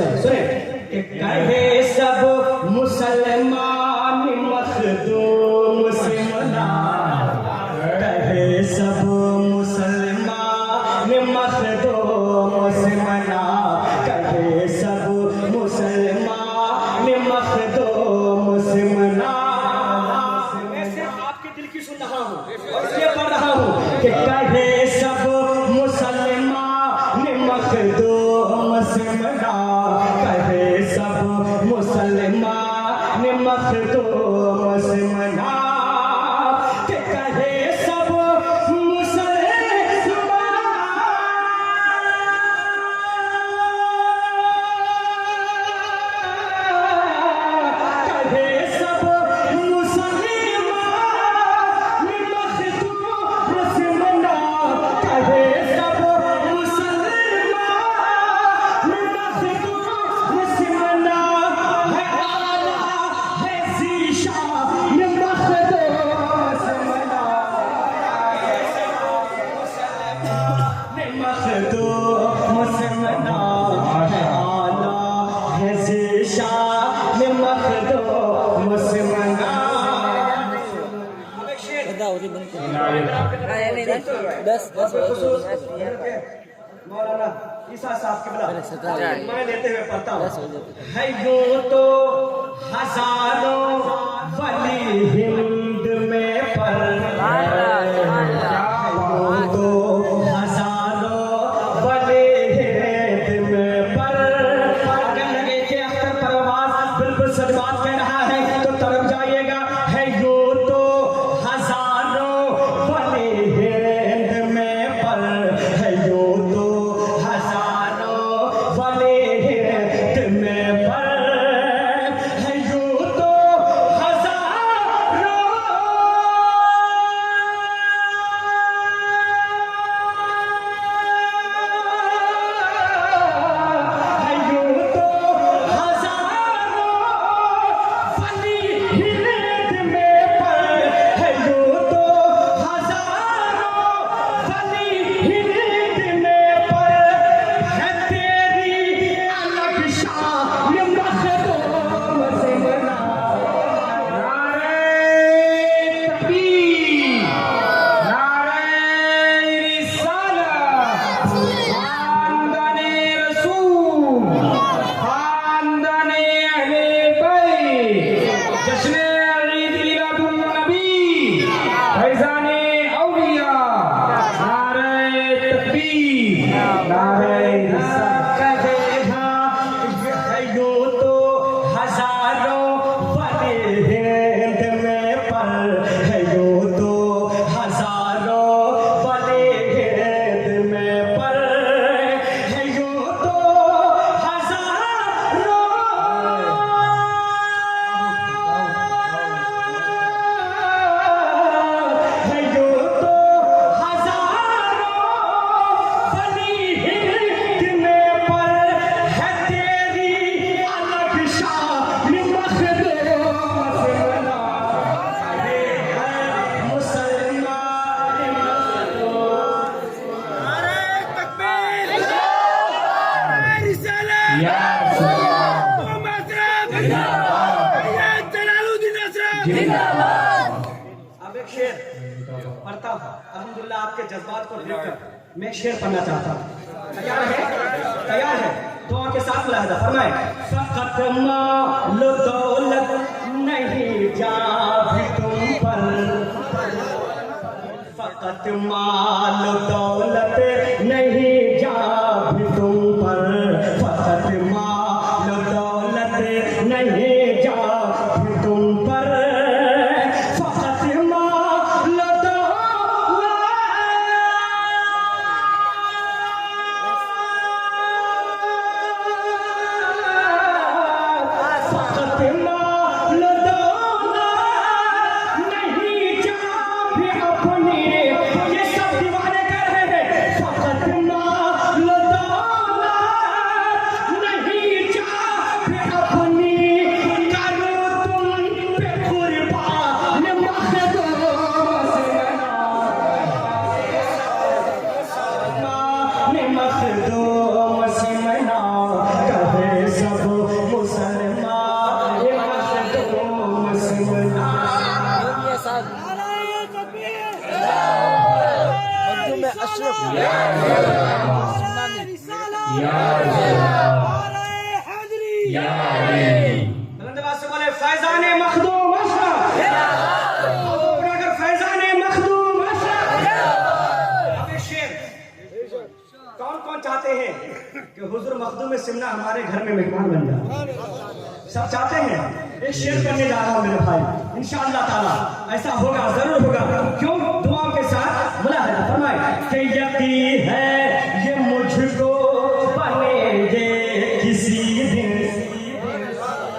सुने सुने कि कहे सब मुसलमान मखदूम से मना, कहे सब मुसलमान मखदूम से मना, कहे सब मुसलमान मखदूम से मना। मैं सिर्फ आपके दिल की सुन रहा हूँ और इसलिए पढ़ रहा हूँ कि कहे सब मुसलमान मखदूम से मना, कहे सब मुसलमान मखदूम से मना, कि कहे सब मौलाना ईसा साहब के बला मैं लेते हुए पढ़ता हूँ। है यूं तो हजारों वली हिंद में पर, यूं तो हजारों वली हिंद में पर। अगर लगे कि अख्तर परवाज़ बिल्कुल सच बात कह रहा है तो तरफ जाइएगा। है यूं तो हजारों वली हिंद में पर, है यूं तो हजारों वली हिंद में पर, है यूं तो हजारों। है यूं तो हजारों वली हिंद में पर, है यूं तो हजारों वली हिंद में पर। है तेरी अलग शान मखदूम से मना। नारे तकबीर, नारे रिसालत, खानदाने रसूल, खानदाने अहले बैत, जश्न ईद मिलादुन नबी, फैज़ाने औलिया। नारे तकबीर, नारे रिसालत। कहेगा है यूं तो हजारों वली हिंद में पर, है यूं तो हजारों वली हिंद में पर, है यूं तो हजारों। है यूं तो हजारों वली हिंद में पर। है तेरी अलग शान मखदूम से मना। कहे है मुसलमान मखदूम। नारे तकबीर, नारे रिसालत, या मोहम्मद जलालुद्दीन असरफ जिंदाबाद। अब एक शेर पढ़ता हूँ। अल्हम्दुलिल्लाह आपके जज्बात को देखकर मैं एक शेर पढ़ना चाहता हूँ। तैयार है? तैयार है? दुआ के साथ मुलाहिजा फरमाएं। फ़क़त माल दौलत नहीं जा भी तुम पर, फ़क़त माल दौलत नहीं जा भी तुम पर, फ़क़त माल दौलत नहीं जा भी तुम पर, फ़क़त माल फ़क़त माल दौलत नहीं जा भी अपनी। ये सब दीवाने कर रहे हैं। फ़क़त बुलंदबाज से बोले फैजान मखदूम अशरफ, अगर फैजान मखदूम अशरफ। अब ये शेर कौन कौन चाहते हैं कि हुजूर मखदूम सिमना हमारे घर में मेहमान बन जाए? सब चाहते हैं। एक शेर करने जा रहा हूं मेरे भाई, इंशाअल्लाह ताला ऐसा होगा, जरूर होगा। क्यों? दुआओं के साथ मुलाहिजा फरमाए कि यकीन है ये मुझको बनेंगे किसी दिन।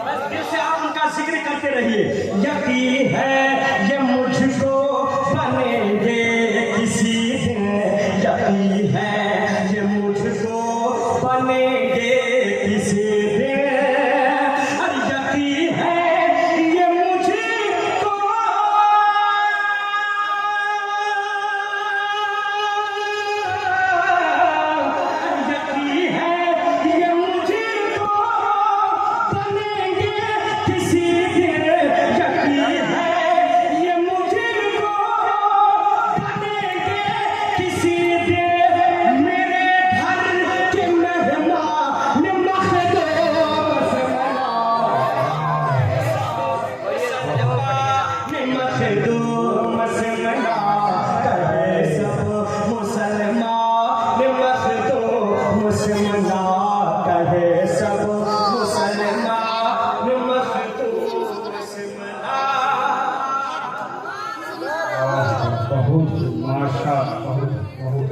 बस दिल से आप उनका जिक्र करते रहिए। यकीन है ये मुझको बनेंगे किसी दिन, यकीन है ये मुझको बनेंगे किसी दिन। बहुत माशा बहुत बहुत।